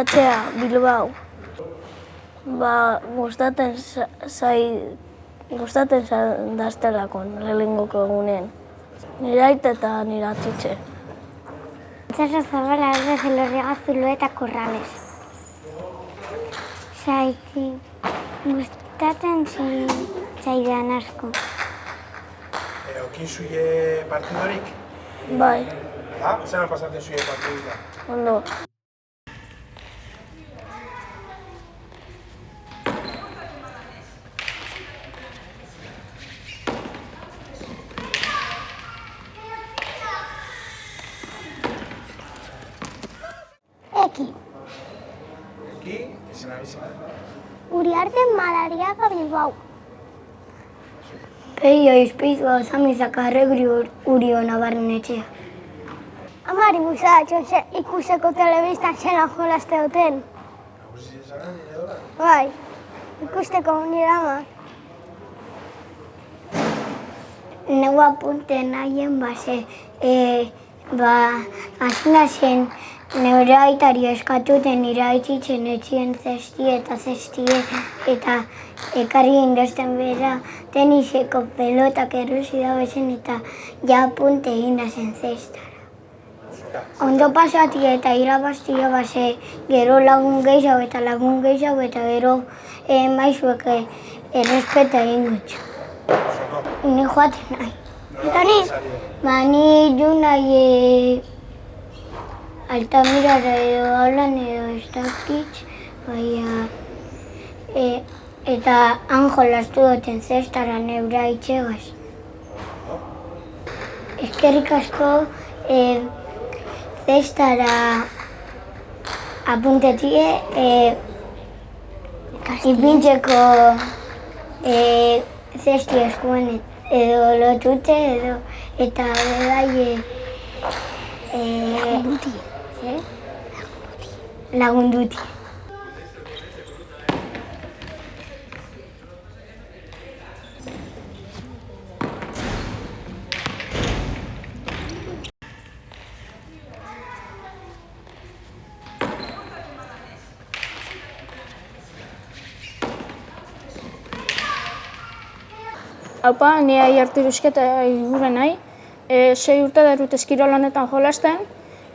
etxea, Bilbao. Gustatzen daztelako lehenengoko egunen. Nire aita eta nire atxitxe. Itxaso zabala desde Elorriaga, Zulueta, Corrales. Gustatzen zaidan asko. Okin zuie partidorik? Bai. Zer pasatzen zuie partidura? Ondo. Eki. Eki, izena bizena. Uriarte Madariaga, Bilbao. Peio izpizua Samizaka Urio Nabarnetxea. Amari buzadatxo ikuseko telebistan zena jolaste duten. Bai, ikusteko nire ama. Neu apunte nahien base, azina zen neure aitari eskatuten nire aitzitzen etxien zestie eta ekarri indosten bera teniseko pelotak erosi da bezen eta ja apunte egin zen zestara. Ondo pasati eta irabaztia base gero lagun gehiago eta gero maizuek errespeta egin gutxo. Ni joaten nahi. Eta ni? Ni du nahi Altamirara edo Aulan edo ez dakitz, eta han jolastu duten zestara neure aitxegaz. Eskerrik asko zestara apuntetie ipintzeko zesti eskuen edo lotute edo eta bedaie lagunduti. Haupa, ni Aiartu Irusketa iguren nahi. 6 urte darut eskirol honetan jolasten,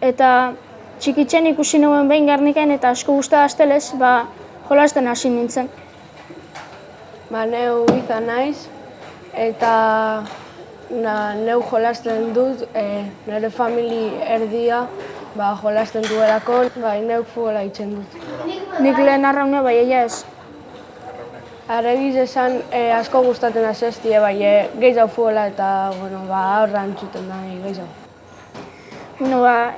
eta txikitzen ikusi nuen behin Gerniken eta asko guztia aztelez, jolasten hasi nintzen. Neu izan naiz, eta neu jolasten dut, nire famili erdia jolasten duelako, neuk futbola itzen dut. Nik lehen arraunea eia ez. Arregiz esan asko gustatzen azestie, gehiago futbola eta horra entzuten da gehiago.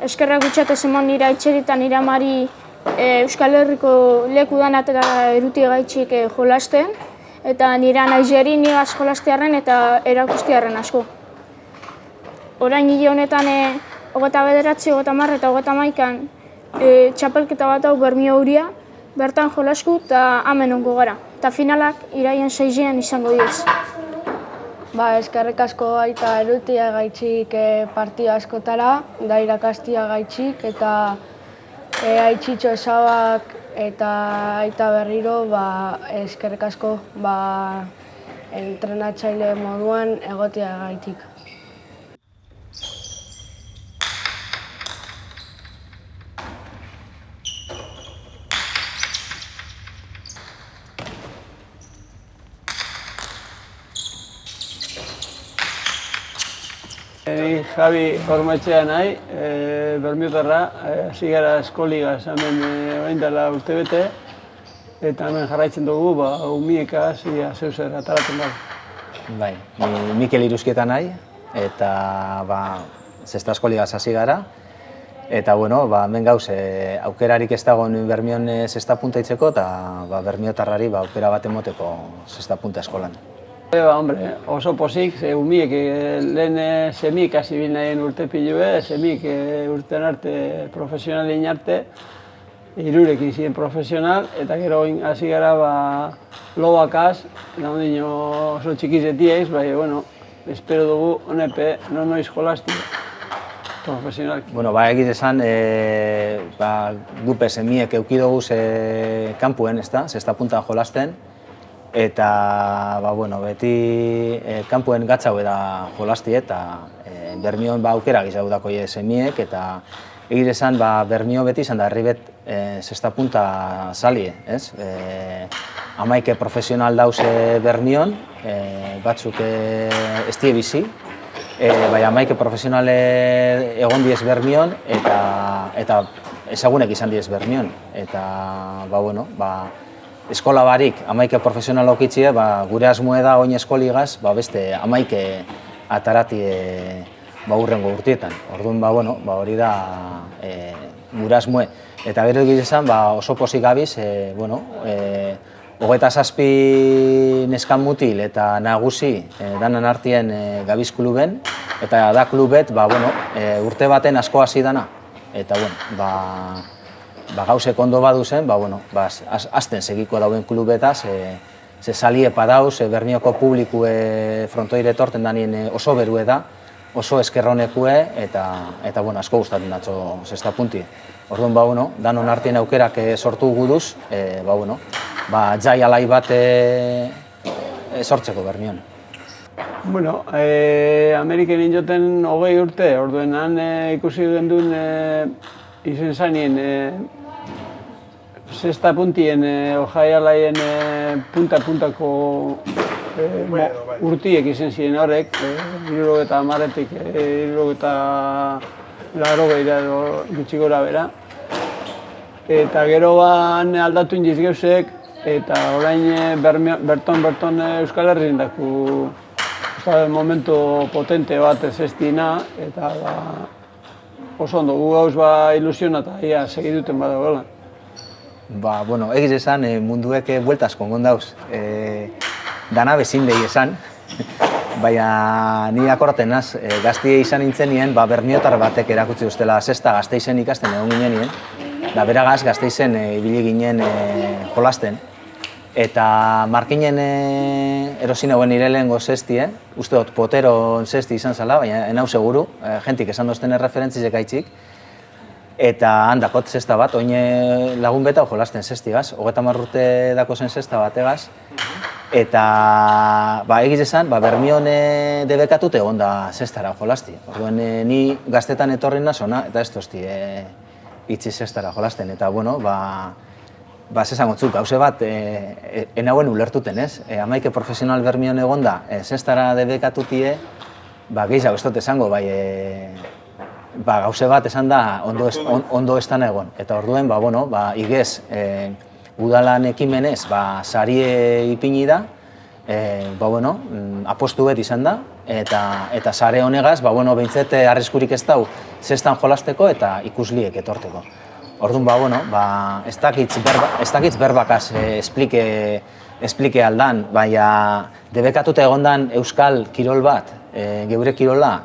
Eskerrak gutxatez eman nire aitxeri eta nire amari Euskal Herriko leku danat eta eruti gaitxik jolasten, eta nire anaizeri nigaz jolastearen eta erakustiaren asko. Orain hile honetan 29, 30 eta 31 txapelketa bat hau Bermio Uria, bertan jolasku eta hemen ongo gara. Eta finalak iraien 6ean izango diez. Eskerrik asko aita erutia gaitxik partida askotara, da irakastia gaitxik eta aitxitxo esabak eta aita berriro eskerrik asko entrenatzaile moduan egotia gaitik. Ni Javi Ormaetxea nahi, Bermiotarra, hasi gara eskoligaz hemen orain dela urtebete, eta hemen jarraitzen dugu, umiekaz, zeu-zer ataratzen dago. Bai, ni Mikel Irusketa nahi, eta zesta eskoligaz hasi gara, eta hemen gauz, aukerarik ez dagoen Bermion zesta punta itzeko, eta Bermiotarrari aukera bat emoteko zesta punta eskolan. Oso pozik, umiek lehen semik hasi bineen urte pilue, semik urtean arte profesionalin arte, hirurekin ziren profesional, eta gero hasi gara lobakaz, oso txikizetiaiz, espero dugu honepe noiz jolastik. profesionalki. Bueno, egiz esan, gupe semiek eukidoguz kanpuen, ezta, zesta puntan jolasten, eta, beti kanpuen gatzau da jolasti eta Bermion aukera gizau dako semiek, eta egiz esan, Bermio beti izan da herribet zesta punta salie, ez? Amaike profesional dauz Bermion, batzuk ez die bizi, bai amaike profesionale egon diez Bermion eta ezagunek izan diez Bermion. Eta, eskola barik amaike profesional okitzie, gure asmoe da oin eskoligaz, beste amaike atarati urrengo urtietan. Orduan, hori da gure asmoe. Eta gero egiz esan, oso pozik gabiz, 27 neskan mutil eta nagusi danan artien gabiz kluben, eta da klubet urte baten asko hasi dana. Eta gauzek ondo baduzen, azten segiko dauen klubetaz, ze saliepa dauz, Bermioko publiku frontoire torten danien oso berue da, oso eskerronekue, eta asko gustatzen datzo zesta punti. Orduan, danon artien aukerak sortu guduz, jai alai bat sortzeko Bermion. Bueno, Ameriken injoten 20 urte, orduen han ikusi duen izen zanien zesta puntien jai alaien punta-puntako urtiek izen ziren horrek, 70-tik 80 edo gutxi gora bera. Eta gero aldatu indiz geusek, eta orain berton Euskal Herrian daku momentu potente bat ez estina, eta oso ondo, gu gauz ilusiona eta ia segiduten badagoela. Egiz esan, munduek bueltaz kongon dauz. Dana bezin behi esan, baina ni akorten naz, gaztie izan nintzen nien, Bermiotar batek erakutsi ustela zesta Gasteizen ikasten egon ginen nien, da beragaz Gasteizen ibili ginen jolasten. Eta markinen erosin hauen nire lehengo zestie, uste dut potero zesti izan zala, baina enau seguru, jentik esan dozten erreferentzizek aitzik. Eta handakot zesta bat, oin lagun beta jolasten zestigaz, 30 urte dako zen zesta bategaz. Eta egiz esan, Bermion debekatute egon da zestara jolasti. Orduen ni gaztetan etorri nazona, eta ez tozti itzi zestara jolasten. Eta, zesangotzuk, gauze bat, enauen ulertuten, ez? Amaike profesional Bermion egon da, zestara debekatutie, gehiago ez dut esango, gauze bat esan da ondo ez dana egon. Eta orduen, igez, udalan ekimenez, sarie ipini da, apostu bet izan da, eta sare honegaz, behintzet arriskurik ez dau zestan jolasteko eta ikusliek etorteko. Orduan, ez dakitz berbakaz esplike aldan, baina debekatuta egondan euskal kirol bat, geure kirola,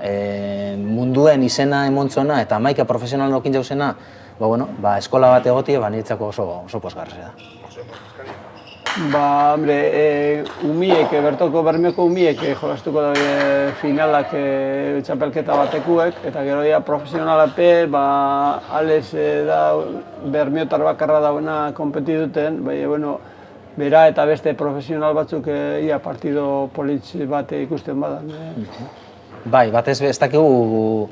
munduen izena emontzona eta amaika profesional nokin jauzena, eskola bat egotie, niretzako oso posgarrera da. Umiek, bertoko Bermioko umiek jolastuko da finalak txapelketa batekuek, eta gero profesionalape, alez da Bermiotar bakarra dauena konpetiduten, bera eta beste profesional batzuk partido politz bat ikusten badan. Batez ez dakigu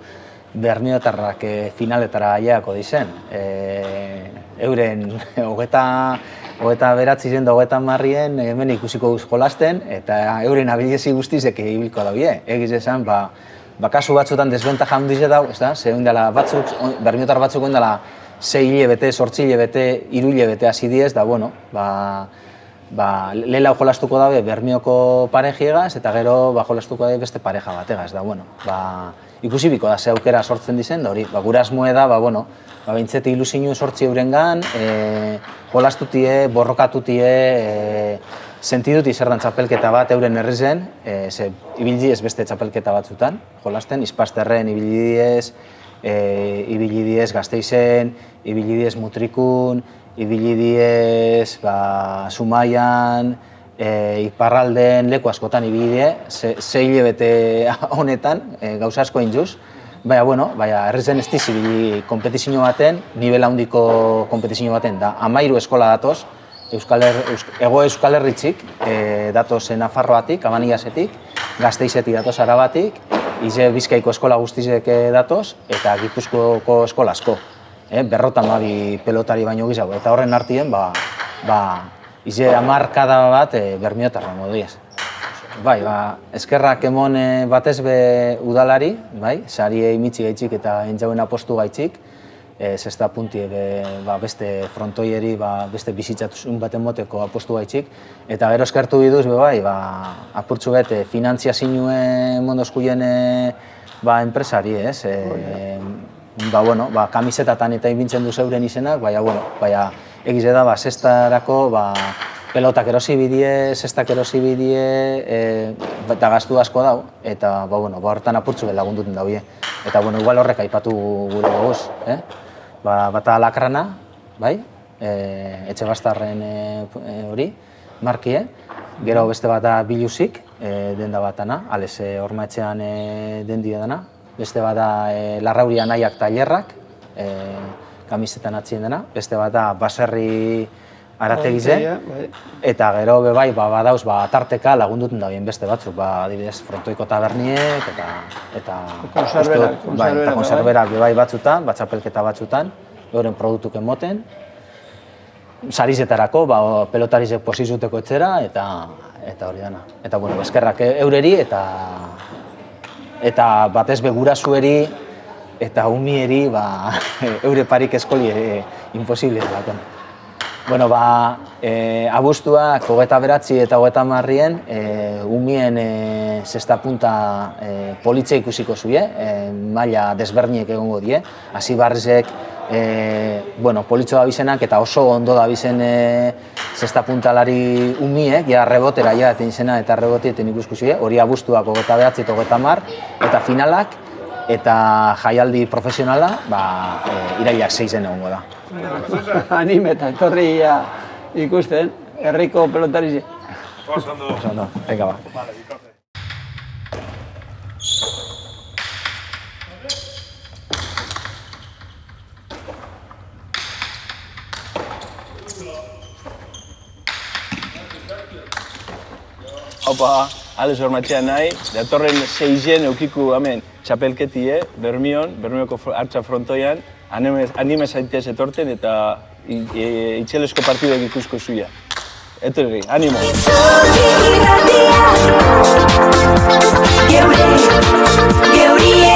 Bermiotarrak finaletara aileako dizen. Euren hogeta beratzi zen da hogeta marrien hemen ikusiko duz jolasten, eta euren abilezi guztizek ibilko daue. Egiz esan, kasu batzutan desbentaja handize dau, ze Bermiotar batzuk oindala 6 hilebete, 8 hilebete, 3 hilebete hasi diez, lehelau jolastuko dabe Bermioko parejiegaz, eta gero jolastuko dabe beste pareja bategaz. Ikusi biko da ze aukera sortzen dizen, da hori, gure asmoe da, behintzete ilusinu sortzi eurengan, jolastutie, borrokatutie, sentidut izerdan txapelketa bat euren herrizen, ibili ez beste txapelketa batzutan, jolasten, Izpasterren ibili diez Gasteizen, ibili diez Mutrikun, ibili diez Zumaian, Iparralden leku askotan ibili die, 6 hilabete honetan, gauza asko induz, Baina, bueno, herrizen ez dizibili kompetizio baten, nivel handiko kompetizio baten, da 13 eskola datoz, Ego Euskal Herritzik, datoz Nafarroatik, Abaniasetik, Gasteizetik datoz Arabatik, Ize Bizkaiko eskola guztizek datoz, eta Gipuzkoako eskola asko. 52 pelotari baino gizau, eta horren artien, Ize 10 kada bat bermiotarra moduiez. Bai, eskerrak emon batez be udalari, bai, sari imitzi gaitzik eta entzauen apostu gaitzik, zesta punti beste frontoieri, beste bizitzatun baten moteko apostu gaitzik, eta gero eskertu biduz, bai, apurtzu bet, finantziazinue mondoskuien enpresari, ez? Kamisetatan eta inbintzen du zeuren izenak, baina egize da, zestarako, pelotak erosi bidie, zestak erosi bidie, eta gaztu asko dau, eta horretan apurtzu lagunduten daue. Eta igual horrek aipatu gure goguz. Bata Lakrana, bai, etxe bastarren hori, markie, gero beste bata Bilusik, denda batana, Ales Hormaetxean dendia dana, beste bata Larrauri Anaiak Tailerrak, kamisetan atzien dena, beste bata Baserri Arategize, eta gero bai, badauz, tarteka lagunduten da beste batzuk, adibidez, Frontoiko taberniek, eta konserberak bai batzutan, txapelketa batzutan, euren produktuken moten, sarizetarako, pelotarizek posizuteko etxera, eta hori dana. Eta, eskerrak eureri, eta batez begurasueri, eta umieri, eure parik eskoli imposible dagoen. Abuztuak 29 eta 30 umien zesta punta politxe ikusiko zuie, maila desberniek egongo die. Hasi barrizek politxo dabizenak eta oso ondo dabizen zesta puntalari umiek, rebotera eten izena eta rebotieten ikusko zuie, hori abuztuak 29 eta 30 eta finalak eta jaialdi profesionala irailak 6 egongo da. Anime eta etorri ikusten, herriko pelotarize. Oso ondo. Venga, Opa, Ales Hormaetxean nahi, datorren 6 eukiku hemen txapelketie, Bermioko hartza frontoian, anime zaitez etorten eta itxelesko partiduak ikusko zuia. Etorri, animo! Geurie,